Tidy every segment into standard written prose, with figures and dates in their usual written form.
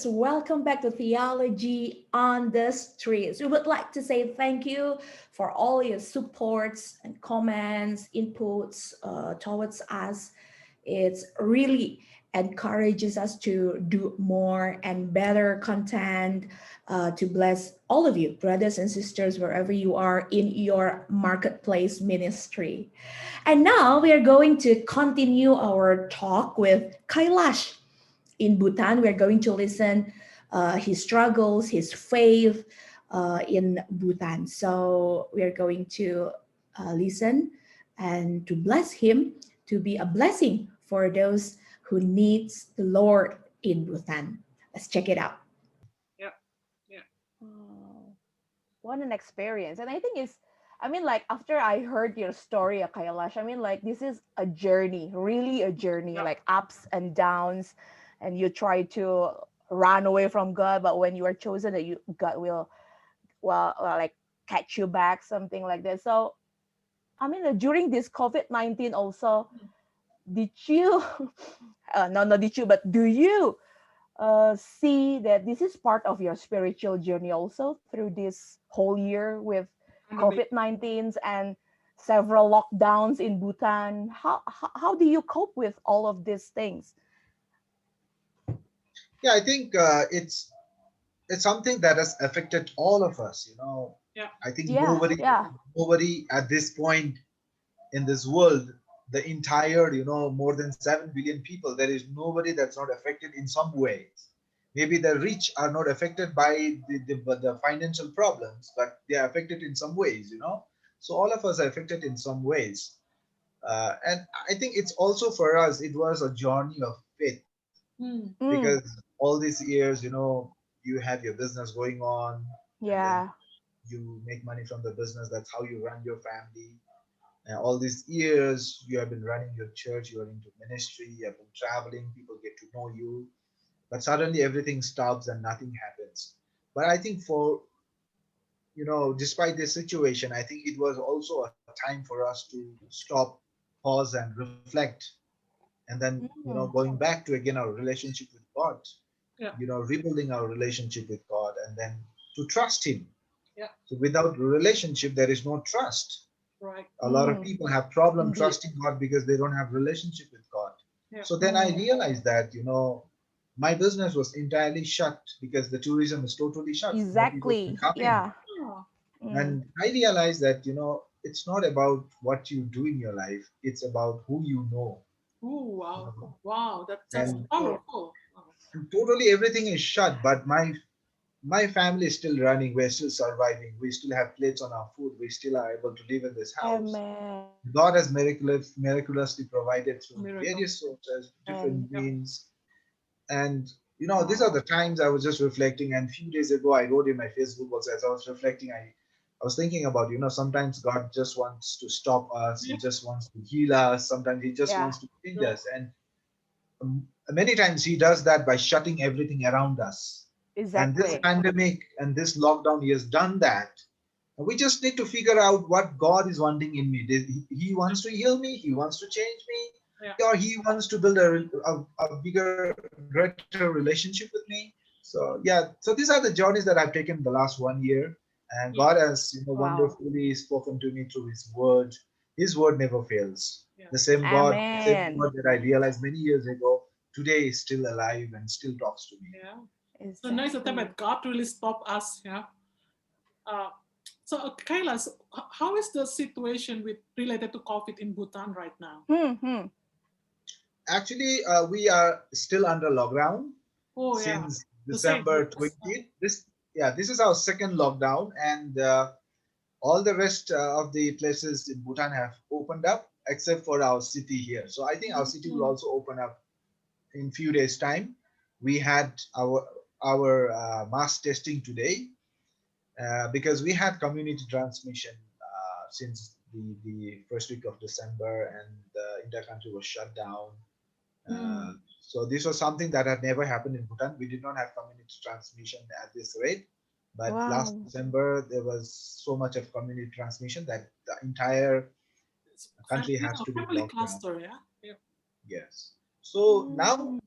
listeners, welcome back to Theology on the Streets. We would like to say thank you for all your supports and comments, inputs towards us. It's really encourages us to do more and better content to bless all of you, brothers and sisters, wherever you are in your marketplace ministry. And now we are going to continue our talk with Kailash in Bhutan. We're going to listen his struggles, his faith in Bhutan. So we're going to listen and to bless him, to be a blessing for those who needs the Lord in Bhutan. Let's check it out. Yeah, yeah, Oh, what an experience. And I think it's, I mean, like, after I heard your story, Kailash, I mean, like, this is a journey, really a journey, yeah, like ups and downs. And you try to run away from God, but when you are chosen, that you God will, like, catch you back, something like that. So, I mean, during this COVID-19 also, did you, no, not did you, but do you see that this is part of your spiritual journey also through this whole year with pandemic. COVID-19 and several lockdowns in Bhutan? How do you cope with all of these things? Yeah, I think it's something that has affected all of us. Yeah, I think Yeah, yeah. nobody at this point in this world, the entire more than 7 billion people, there is nobody that's not affected in some ways. Maybe the rich are not affected by the financial problems, but they are affected in some ways. So all of us are affected in some ways, and I think it's also for us it was a journey of faith, mm, because Mm, all these years, you have your business going on, and then yeah. you make money from the business. That's how you run your family. And all these years you have been running your church, you are into ministry, you have been traveling, people get to know you, but suddenly everything stops and nothing happens. But I think despite this situation, I think it was also a time for us to stop, pause, and reflect, and then Mm, going back to again our relationship with God, yeah, rebuilding our relationship with God, and then to trust Him. yeah, So without relationship, there is no trust. right. A lot of mm, people have problem indeed. trusting God because they don't have relationship with God. Yeah, So then I Mm, realized that my business was entirely shut because the tourism is totally shut. Nobody was exactly. coming. Yeah. oh, Mm, And I realized that it's not about what you do in your life, it's about who you know. oh, You wow, know. wow, that's And, yeah. powerful. Wow. and totally everything is shut, but my family is still running, we're still surviving, we still have plates on our food, we still are able to live in this house. Amen. God has miraculously provided A through miracle. various sources, different Amen. Yeah, means. And these are Wow. the times I was just reflecting. And a few days ago, I wrote in my Facebook also, as I was reflecting, I was thinking about, sometimes God just wants to stop us, He yeah, just wants to heal us, sometimes He just Yeah. wants to change yeah, us. And many times He does that by shutting everything around us. And this right. Exactly. pandemic and this lockdown, He has done that. We just need to figure out what God is wanting in me. He Yeah, wants to heal me, He wants to change me, yeah, or He wants to build a bigger, greater relationship with me. So yeah, so these are the journeys that I've taken the last 1 year, and God yeah, has Wow. wonderfully spoken to me through His word. His word never fails. yeah. The same God, the same Amen. God that I realized many years ago, today is still alive and still talks to me. Yeah. So nice to time Exactly. that God really stopped us. Yeah. Uh, so, Kailash, how is the situation with related to COVID in Bhutan right now? Hmm. Hmm. Actually, we are still under lockdown Oh yeah, since the same with December us. 20th. This is our second lockdown, and all the rest of the places in Bhutan have opened up except for our city here. So I think our city will Mm, also open up in few days' time. We had our mass testing today because we had community transmission since the first week of December, and the entire country was shut down. mm, So this was something that had never happened in Bhutan. We did not have community transmission at this rate, but last Wow. December there was so much of community transmission that the entire it's country has yeah, to be family locked down. cluster. Yeah, yeah, Yes. So now Mm,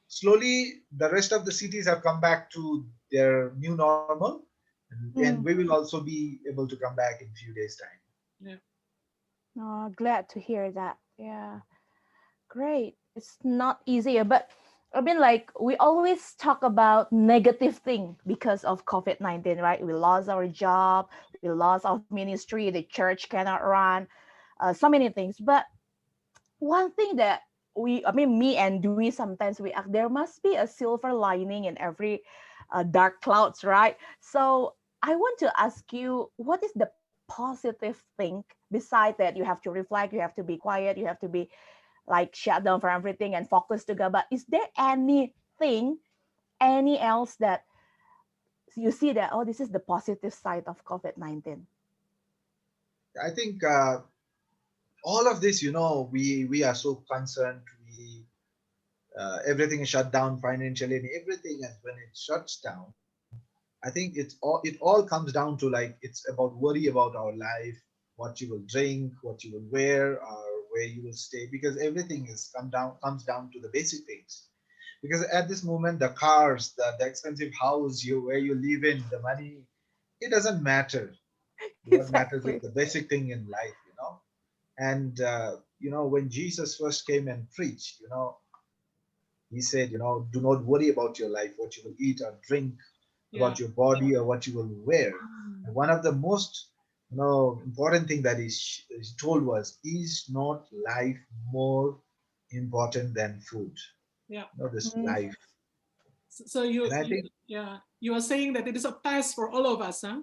slowly the rest of the cities have come back to their new normal, and we will also be able to come back in few days time. Yeah. Oh, glad to hear that. Yeah, great. It's not easier, but I mean, like we always talk about negative thing because of COVID-19, right? We lost our job, we lost our ministry, the church cannot run, so many things. But one thing that I mean, me and Dewey, sometimes we act, there must be a silver lining in every dark clouds, right? So I want to ask you, what is the positive thing beside that? You have to reflect, you have to be quiet, you have to be like shut down from everything and focus to God. But is there anything, any else that you see that, oh, this is the positive side of COVID-19? I think all of this, we are so concerned. We Everything is shut down financially and everything, and when it shuts down, I think it all comes down to, like, it's about worry about our life, what you will drink, what you will wear, or where you will stay, because everything is comes down to the basic things. Because at this moment, the cars, the expensive house where you live in, the money, it doesn't matter. What matters is Exactly. the basic thing in life. And when Jesus first came and preached, he said, do not worry about your life, what you will eat or drink, about Yeah. your body or what you will wear. Mm. And one of the most important thing that is told was, is not life more important than food? Yeah. This Mm, life. So And I you think, yeah, you are saying that it is a test for all of us, huh?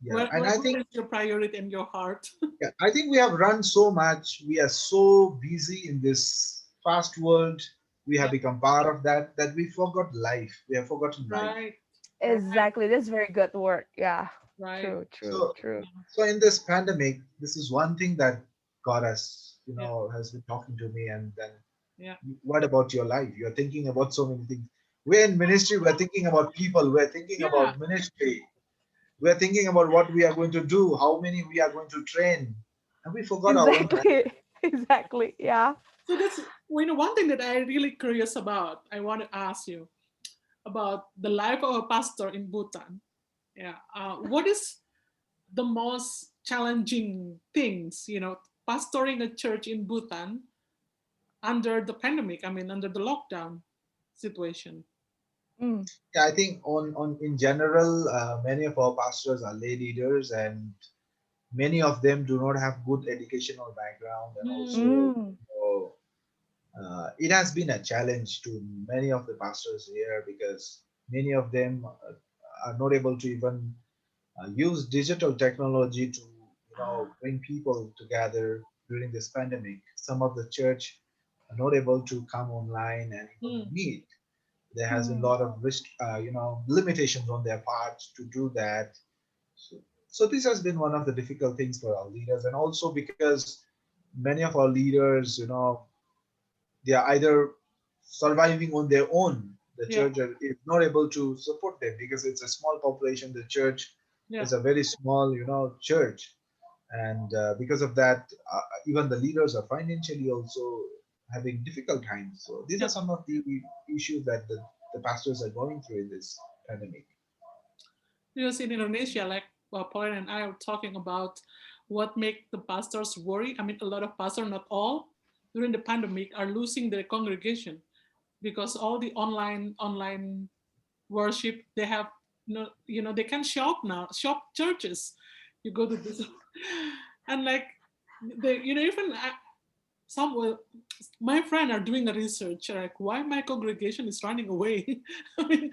yeah, Where, and where, I where think, is your priority in your heart? yeah, I think we have run so much. We are so busy in this fast world. We have Yeah. become part of that we forgot life. We have forgotten life. Right. Right. exactly. That's very good word. Yeah. Right. True, true, So, true. so in this pandemic, this is one thing that God Yeah. has been talking to me. And then, Yeah. what about your life? You're thinking about so many things. We're in ministry. We're thinking about people. We're thinking Yeah. about ministry. We're thinking about what we are going to do, how many we are going to train, and we forgot our own life. Exactly. Exactly. Yeah. So that's one thing that I really curious about. I want to ask you about the life of a pastor in Bhutan. Yeah. What is the most challenging things, pastoring a church in Bhutan under the pandemic? I mean, under the lockdown situation. Mm. Yeah, I think on in general, many of our pastors are lay leaders, and many of them do not have good educational background, and also, Hmm. Mm. it has been a challenge to many of the pastors here, because many of them are not able to even use digital technology to Ah. bring people together during this pandemic. Some of the church are not able to come online and even Hmm. meet. There has been a Mm. lot of risk, limitations on their part to do that. So, so this has been one of the difficult things for our leaders, and also because many of our leaders, they are either surviving on their own. The Yeah. church is not able to support them because it's a small population. The church Yeah. is a very small, church, and because of that, even the leaders are financially also having difficult times. So these are Yeah. some of the issues that the pastors are going through in this pandemic. Because in Indonesia, like Pauline and I are talking about what make the pastors worry. I mean, a lot of pastors, not all, during the pandemic are losing their congregation because all the online worship they have. They can shop now, shop churches. You go to this, and like even some my friend are doing a research like why my congregation is running away. I mean,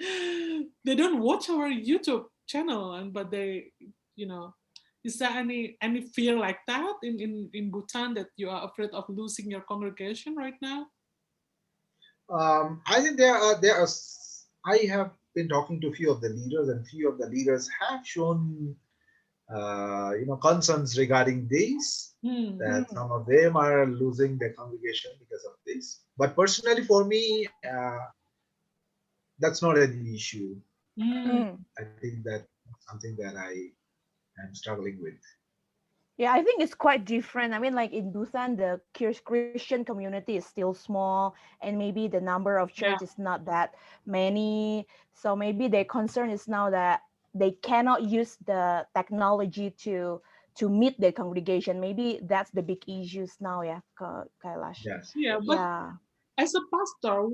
they don't watch our YouTube channel, and but they, you know, is there any fear like that in Bhutan, that you are afraid of losing your congregation right now? I think I have been talking to a few of the leaders, and few of the leaders have shown concerns regarding this, Hmm. that Mm. some of them are losing their congregation because of this. But personally, for me, that's not an issue. Hmm. Mm. I think that something that I am struggling with. Yeah, I think it's quite different. I mean, like in Bhutan, the Christian community is still small, and maybe the number of church Yeah, is not that many. So maybe their concern is now that they cannot use the technology to meet their congregation. Maybe that's the big issues now, yeah, Kailash. Yes, yeah. yes. But Yeah, as a pastor,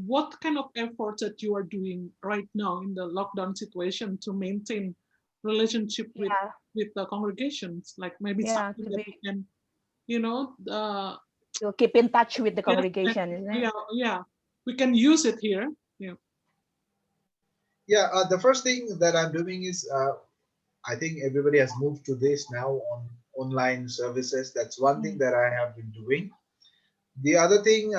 what kind of effort that you are doing right now in the lockdown situation to maintain relationship yeah, with the congregations? Like maybe yeah. something To that be we can, you know, to keep in touch with the yes, congregation, isn't it? yeah, yeah, we can use it here. Yeah, Yeah, the first thing that I'm doing is I think everybody has moved to this now on online services. That's one thing Mm. that I have been doing. The other thing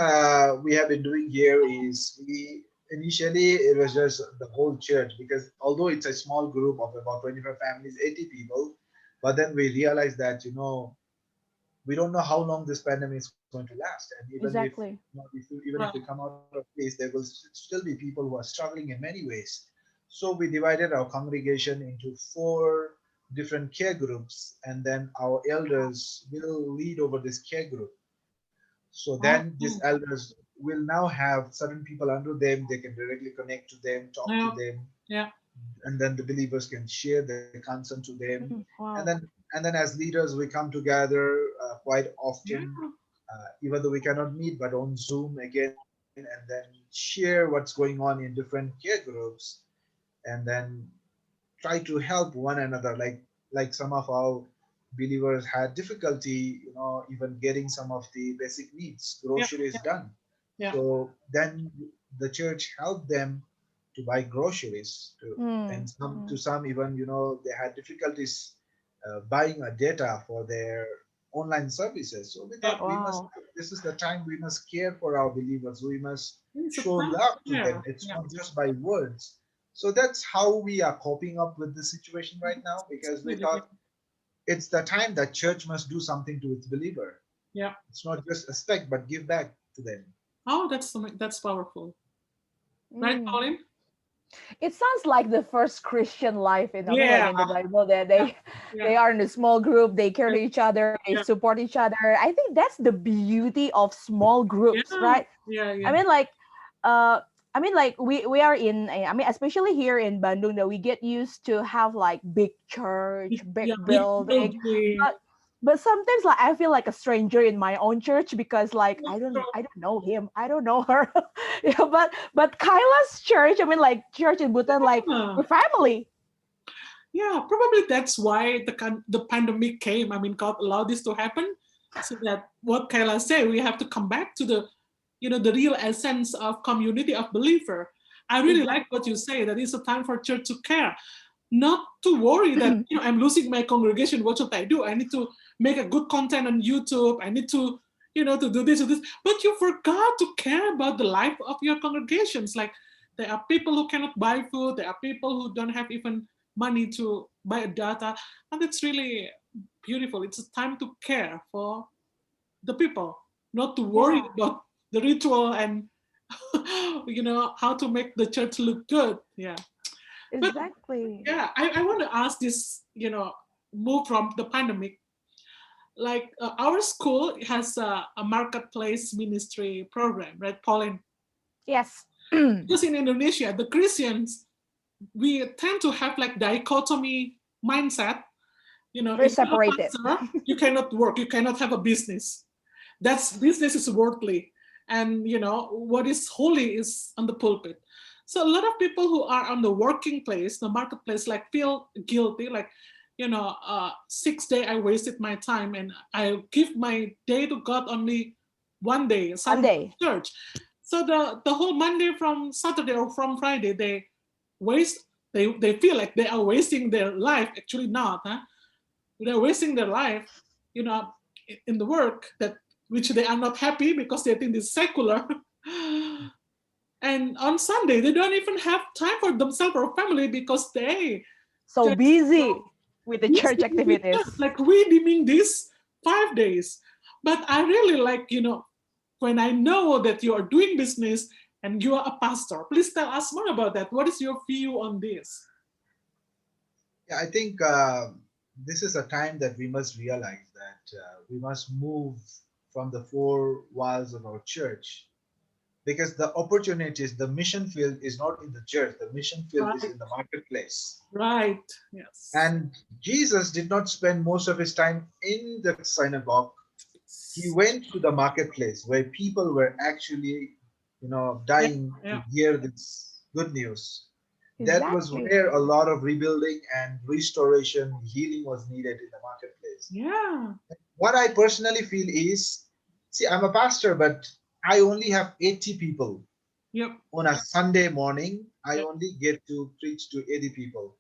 we have been doing here is we initially it was just the whole church because although it's a small group of about 25 families, 80 people, but then we realized that we don't know how long this pandemic is going to last, and even if Exactly. even if we right. come out of place, there will still be people who are struggling in many ways. So we divided our congregation into four different care groups, and then our elders will lead over this care group. So then Oh, these elders will now have certain people under them. They can directly connect to them, talk to yeah, them, yeah, and then the believers can share their concern to them. And Wow. then as leaders, we come together quite yeah, often, even though we cannot meet, but on Zoom again, and then share what's going on in different care groups, and then try to help one another. Like some of our believers had difficulty, even getting some of the basic needs, yeah, groceries yeah, done. yeah, So then the church helped them to buy groceries and Mm. to Mm. some even they had difficulties buying a data for their online services. So we yeah. thought Wow. this is the time we must care for our believers. We must It's a show time. love to them. Yeah, It's yeah. not just by words. So that's how we are coping up with the situation right now, It's because we really, thought it's the time that church must do something to its believer. yeah. It's not just expect but give back to them. Oh, that's powerful, right, Mm. Pauline? It sounds like the first Christian life in, I mean, like Yeah, in the Bible, that yeah, yeah, they are in a small group, they care yeah, to each other, they yeah, support each other. I think that's the beauty of small groups, yeah, right? yeah, I yeah. mean, like, uh, we are in, I mean, especially here in Bandung, that we get used to have like big church, big Yeah, big building, building. but sometimes like I feel like a stranger in my own church because like That's I don't know him, I don't know her. Yeah, but Kaila's church, I mean, like church in Bhutan, like true. we're family. Yeah, probably that's why the pandemic came. I mean, God allowed this to happen, so that what Kayla said, we have to come back to the real essence of community of believer. I really like what you Exactly. say, that it's a time for church to care, not to worry that I'm losing my congregation. What should I do? I need to make a good content on YouTube. I need to to do this or this. But you forgot to care about the life of your congregations. Like there are people who cannot buy food. There are people who don't have even money to buy data, and it's really beautiful. It's a time to care for the people, not to worry Yeah, about the ritual and how to make the church look good. Yeah, but exactly. yeah, I want to ask this, move from the pandemic. Like our school has a marketplace ministry program, right, Pauline? Yes. Because in Indonesia, the Christians, we tend to have like dichotomy mindset. We're If you're a separated. pastor, you cannot work, you cannot have a business. That's business is worldly, and what is holy is on the pulpit. So a lot of people who are on the working place, the marketplace, like feel guilty, like 6 day I wasted my time, and I give my day to God only one day, Sunday Sunday. church. So the whole Monday from Saturday or from Friday, they waste. They feel like they are wasting their life. Actually, not. Huh? They're wasting their life, you know, in the work that which they are not happy because they think it's secular. And on Sunday, they don't even have time for themselves or family because they So just busy with the church busy with activities. like redeeming these 5 days. But I really like, when I know that you are doing business and you are a pastor, please tell us more about that. What is your view on this? Yeah, I think this is a time that we must realize that we must move from the four walls of our church, because the opportunities, the mission field is not in the church, the mission field is Right. in the marketplace. Right. Yes. And Jesus did not spend most of his time in the synagogue. He went to the marketplace where people were actually, Yeah. dying to Yeah. hear this good news. That was Exactly. where a lot of rebuilding and restoration, healing was needed in the marketplace. Yeah. What I personally feel is, see, I'm a pastor, but I only have 80 people. Yep. On a Sunday morning, I Yep. only get to preach to 80 people.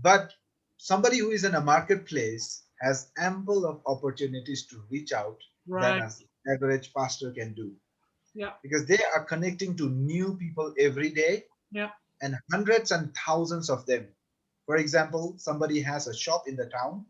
But somebody who is in a marketplace has ample of opportunities to reach out than Right. an average pastor can do, Yeah. because they are connecting to new people every day, Yeah. and hundreds and thousands of them. For example, somebody has a shop in the town.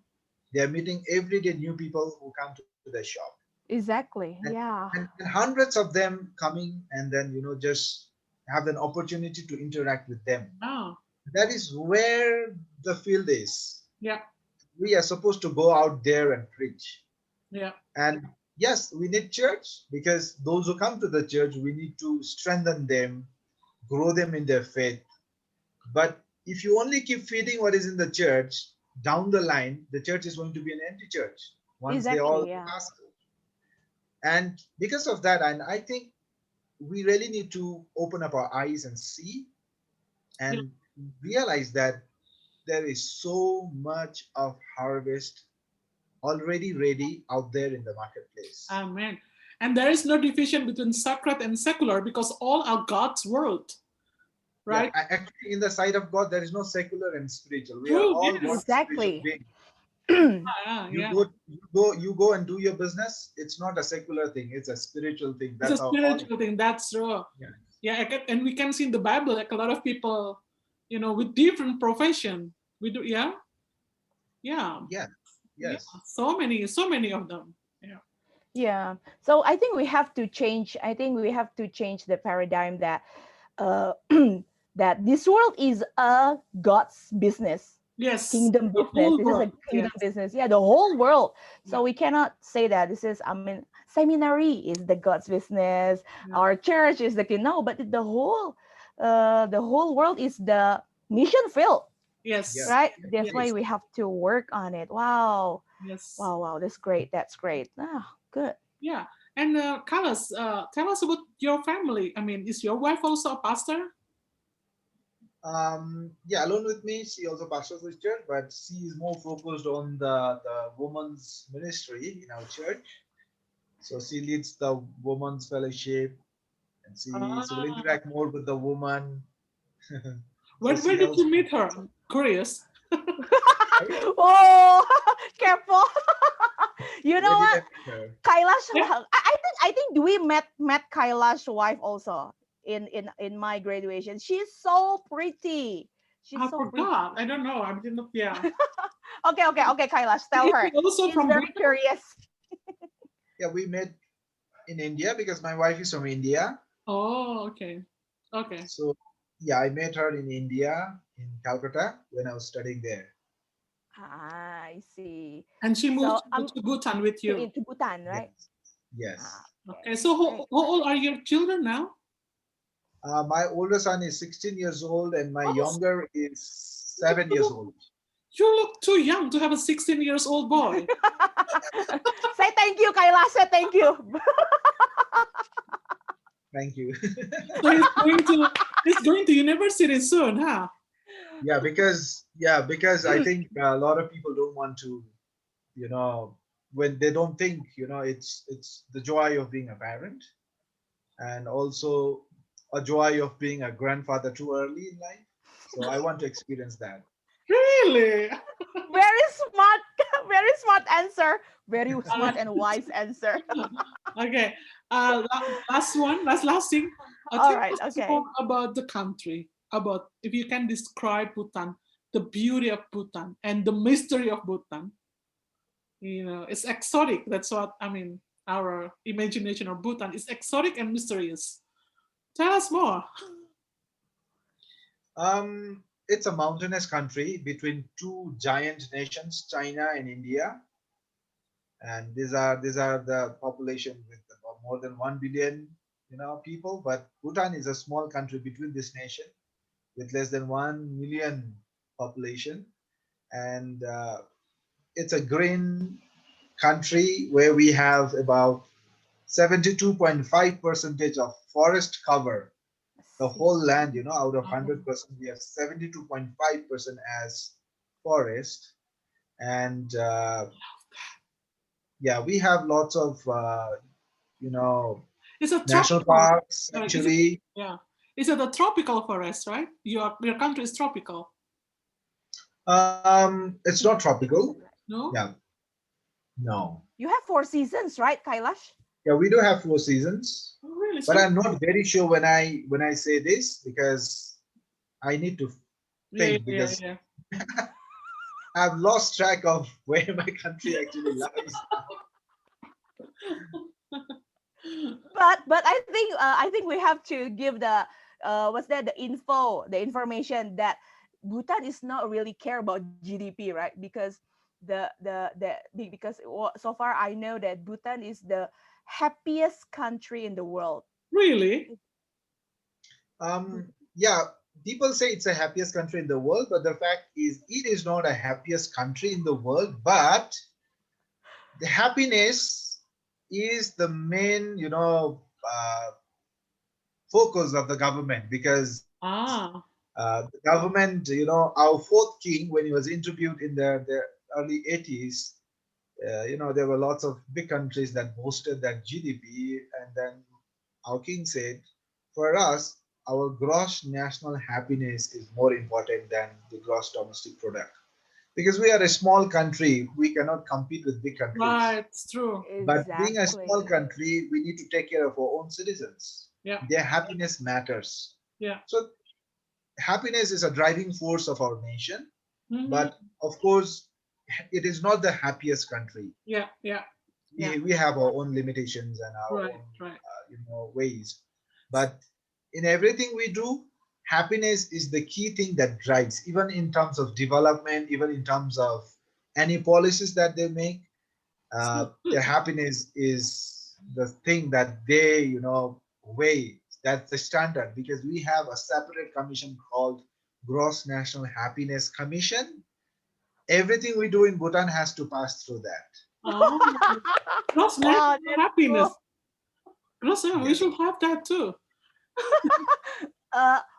They are meeting every day new people who come to their shop, Exactly. and, Yeah. and hundreds of them coming, and then just have an opportunity to interact with them. Oh. That is where the field is. Yeah. We are supposed to go out there and preach. Yeah. And yes, we need church, because those who come to the church, we need to strengthen them, grow them in their faith. But if you only keep feeding what is in the church, down the line, the church is going to be an empty church once they all Exactly. Yeah. pass out. And because of that, and I think we really need to open up our eyes and see Yeah. and realize that there is so much of harvest already ready out there in the marketplace. Amen. And there is no division between sacred and secular because all are God's world, Yeah, right? actually, in the sight of God, there is no secular and spiritual. We are True. all Yes. one spiritual Exactly. being. Yeah. You Yeah. go, you go and do your business. It's not a secular thing; it's a spiritual thing. It's a That's our calling. spiritual thing. That's true. Yeah. Yeah. And we can see in the Bible, like a lot of people, with different profession. We do. Yeah. Yeah. Yes. Yeah. Yes. So many of them. Yeah. Yeah. So I think we have to change. I think we have to change the paradigm that uh that this world is a God's business, Yes. kingdom The business. whole This is a world. kingdom Yes. business. Yeah, the whole world. Yeah. So we cannot say that this is, I mean, seminary is the God's business. Yeah. Our church is the no, but the whole world is the mission field, Yes. Yes. right? Yes. That's why Yes. we have to work on it. Wow. Yes. Wow, wow, that's great. That's great. Ah, good. Yeah. And Kailash, tell us about your family. I mean, is your wife also a pastor? Yeah, along with me, she also pastors this church, but she is more focused on the women's ministry in our church. So she leads the women's fellowship, and she will Ah, interact more with the woman. So where she did helps you me. meet her? I'm curious. Right? Oh, careful. You know Where did what? I meet her? Kailash, Yeah, I think we met Kailash's wife also in my graduation. She's so pretty. She's I so pretty. forgot. I don't know. I didn't. Yeah. Okay, Kailash, tell Is her. she also She's from very Bhutan? curious. Yeah, we met in India because my wife is from India. Oh, okay. Okay. So yeah, I met her in India, in Calcutta, when I was studying there. Ah, I see. And she So moved to Bhutan with you. into Bhutan, Yes. right? Ah, Yes. Okay. okay, So great. how old are your children now? My older son is 16 years old, and my Oh, younger is you 7 years look, old. you look too young to have a 16 years old boy. Say thank you, Kailash. Say thank you. Thank you. So he's going to university soon, huh? Because I think a lot of people don't want to, you know, when they don't think, it's the joy of being a parent, and also a joy of being a grandfather too early in life. So I want to experience that. Really? Very smart, very smart answer. Very smart and wise answer. Okay. Last thing. All Tell right, us more okay. about the country. About if you can describe Bhutan, the beauty of Bhutan and the mystery of Bhutan. It's exotic. That's what I mean. Our imagination of Bhutan is exotic and mysterious. Tell us more. Um, it's a mountainous country between two giant nations, China and India. And these are the population with about more than 1 billion, people. But Bhutan is a small country between this nation with less than 1 million population. And it's a green country where we have about 72.5 percentage of forest cover. The whole land, out of Oh, 100%, we have 72.5% as forest. And yeah, we have lots of you know it's a national tropical. parks, Is it? sanctuary. Yeah. It's a tropical forest, right? Your country is tropical. It's not tropical. No. Yeah, no. You have 4 seasons, right, Kailash? Yeah, we do have 4 seasons, Oh, really? but So I'm not very sure when I say this, because I need to yeah, think, yeah, because yeah. I've lost track of where my country actually lies. But I think we have to give the what's that, the information that Bhutan is not really care about GDP, right? Because so far I know that Bhutan is the happiest country in the world. Really? Yeah, people say it's the happiest country in the world, but the fact is, it is not a happiest country in the world. But the happiness is the main, focus of the government, because Ah, the government, our fourth king, when he was interviewed in the early 80s, there were lots of big countries that boasted that GDP, and then our king said, for us, our gross national happiness is more important than the gross domestic product. Because we are a small country, we cannot compete with big countries. right. It's true. But being a small Exactly. country, we need to take care of our own citizens. Yeah, Their happiness matters. yeah. So happiness is a driving force of our nation. Hmm. But of course, it is not the happiest country. Yeah, yeah, yeah. We have our own limitations and our Right, own right. ways. But in everything we do, happiness is the key thing that drives, even in terms of development, even in terms of any policies that they make. So Their good. happiness is the thing that they weigh. That's the standard, because we have a separate commission called Gross National Happiness Commission. Everything we do in Bhutan has to pass through that. Oh, gross Wow, national that's cool. happiness. Gross national. We Yes. should have that too.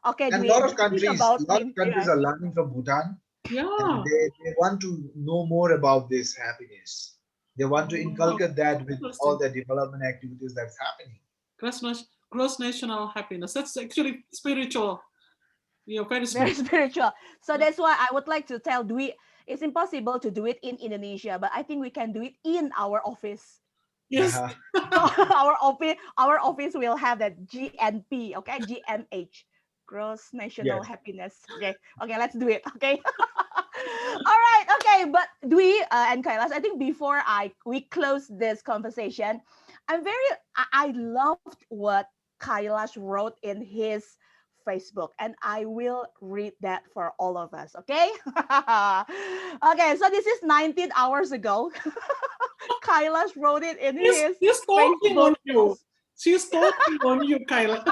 Okay, do And a we lot of just think countries, about a lot of him? countries Yeah. are learning from Bhutan, and Yeah. they want to know more about this happiness. They want to Oh, inculcate that with all interesting. the development activities that's happening. Gross national happiness. That's actually spiritual. Yeah, very Very spiritual. spiritual. So Yeah. that's why I would like to tell Dwi, it's impossible to do it in Indonesia, but I think we can do it in our office. Yes. Uh-huh. So our office will have that GNP, okay? GNH, gross national Yes. happiness. Okay, okay, let's do it. Okay. All right. Okay, but Dwi and Kailash, I think before we close this conversation, I loved what Kailash wrote in his Facebook, and I will read that for all of us. Okay. Okay, so this is 19 hours ago. Kailash wrote it in his He's talking Facebook on you. post. She's talking on you, Kailash.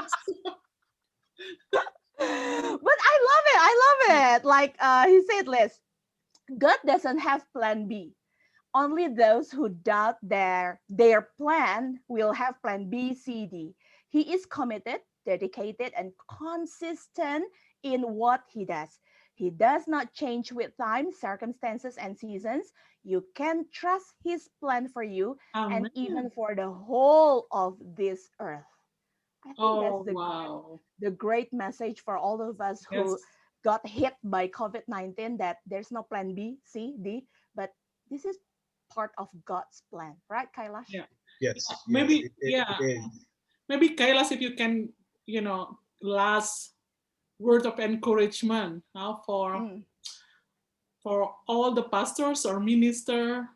But I love it. I love it. Like he said, Liz, God doesn't have plan B. Only those who doubt their plan will have plan B, C, D. He is committed, dedicated, and consistent in what he does. He does not change with time, circumstances, and seasons. You can trust his plan for you and even Amen. for the whole of this earth. I think that's Oh, wow. the great message for all of us who Yes. got hit by COVID-19, that there's no plan B, C, D, but this is part of God's plan, right, Kailash? Yeah. Yeah. Yes. Yes. Maybe, It yeah. is. Maybe Kailash, if you can, last word of encouragement now Mm. for all the pastors or minister,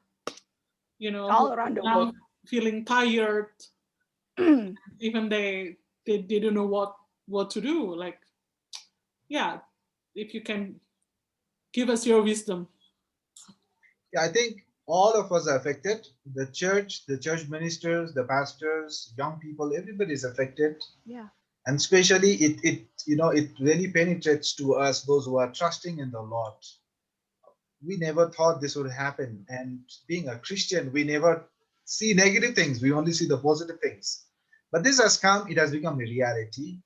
who All around the now world. feeling tired, even they don't know what to do. Like, yeah, if you can give us your wisdom. Yeah, I think all of us are affected. The church ministers, the pastors, young people, everybody is affected. Yeah. And especially it really penetrates to us, those who are trusting in the Lord. We never thought this would happen. And being a Christian, we never see negative things. We only see the positive things. But this has come, it has become a reality.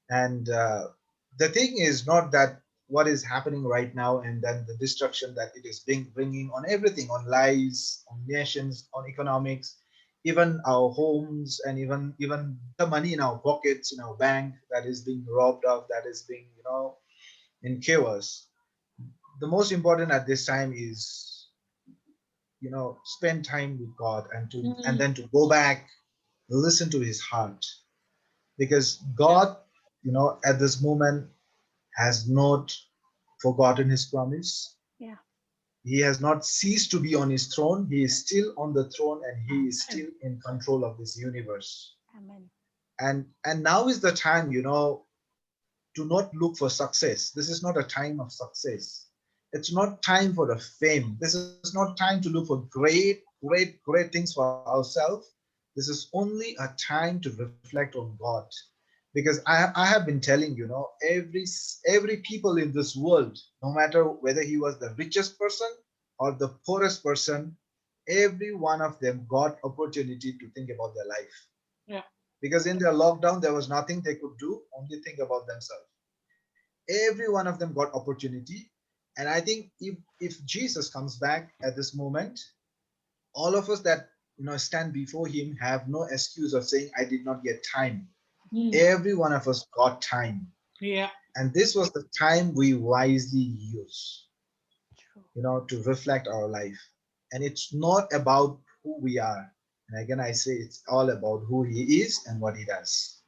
And the thing is not that what is happening right now and then the destruction that it is bringing on everything, on lives, on nations, on economics, even our homes, and even the money in our pockets, in our bank, that is being robbed of, that is being in chaos. The most important at this time is spend time with God, and then to go back, listen to his heart, because God at this moment has not forgotten his promise. Yeah. He has not ceased to be on his throne. He is still on the throne, and he is still in control of this universe. Amen. And now is the time, to not look for success. This is not a time of success. It's not time for the fame. This is not time to look for great things for ourselves. This is only a time to reflect on God. Because I have been telling every people in this world, no matter whether he was the richest person or the poorest person, every one of them got opportunity to think about their life. Yeah. Because in their lockdown, there was nothing they could do, only think about themselves. Every one of them got opportunity. And I think if Jesus comes back at this moment, all of us that stand before him have no excuse of saying, I did not get time. Every one of us got time. Yeah. And this was the time we wisely use, True. to reflect our life. And it's not about who we are. And again, I say it's all about who he is and what he does.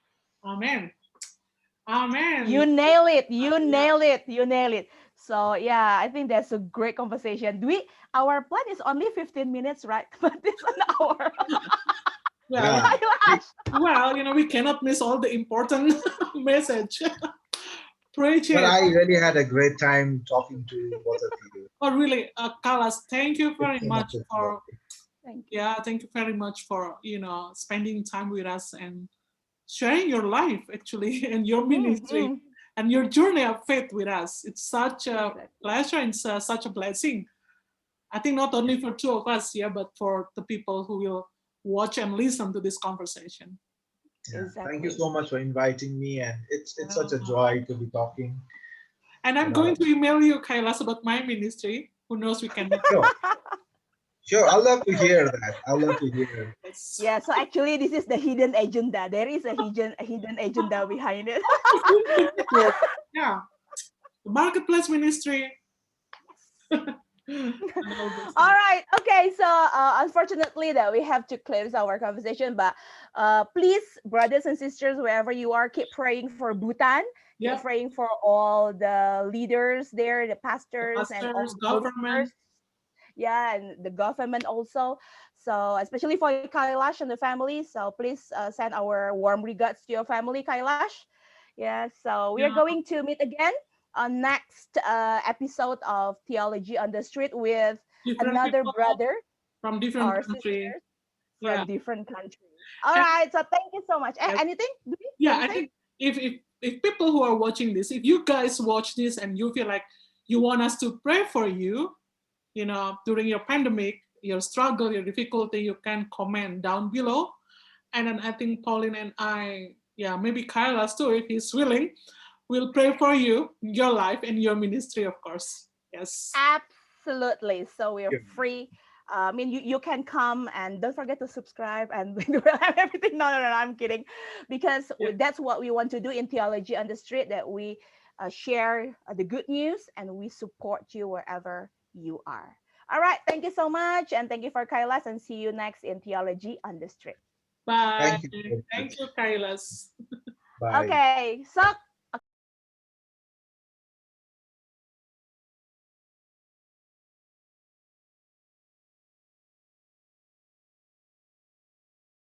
Amen. Amen. You nail it. You nail it. You nail it. So yeah, I think that's a great conversation. Our plan is only 15 minutes, right? But it's an hour. Well, Yeah. well, we cannot miss all the important message. Preach But it. I really had a great time talking to both of you. Oh, really, Kailash, thank you very It's so much much for Thank you. thank you very much for spending time with us and sharing your life actually and your ministry Mhm. and your journey of faith with us. It's such a Exactly. pleasure and such a blessing. I think not only for two of us here, but for the people who will watch and listen to this conversation. Yeah. Thank you Exactly. so much for inviting me, and it's such a joy to be talking. And I'm going to email you, Kailash, about my ministry. Who knows, we can. Sure. Sure, I'd love to hear that. I'd love to hear. Yes. Yeah, so actually this is the hidden agenda. There is a hidden agenda behind it. Yeah. The marketplace ministry. All right. Okay. So unfortunately, that we have to close our conversation. But please, brothers and sisters, wherever you are, keep praying for Bhutan. Yeah. Keep praying for all the leaders there, the pastors, and all the government. believers. Yeah, and the government also. So especially for Kailash and the family. So please send our warm regards to your family, Kailash. Yeah. So we are Yeah. going to meet again on next episode of Theology on the Street with Different another people brother from different or country. sisters Yeah. from different countries. All And- right. So thank you so much. Yes. Anything? Yeah, I Anything? think if people who are watching this, if you guys watch this and you feel like you want us to pray for you, during your pandemic, your struggle, your difficulty, you can comment down below. And then I think Pauline and I, maybe Kailash too, if he's willing, will pray for you, your life and your ministry, of course. Yes. Absolutely. So we're free. I mean, you can come and don't forget to subscribe and we'll have everything. No, I'm kidding. Because that's what we want to do in Theology on the Street, that we share the good news and we support you wherever you are. All right. Thank you so much. And thank you for Kailash, and see you next in Theology on the Street. Bye. Thank you. Thank you, Kailash. Bye. Okay. So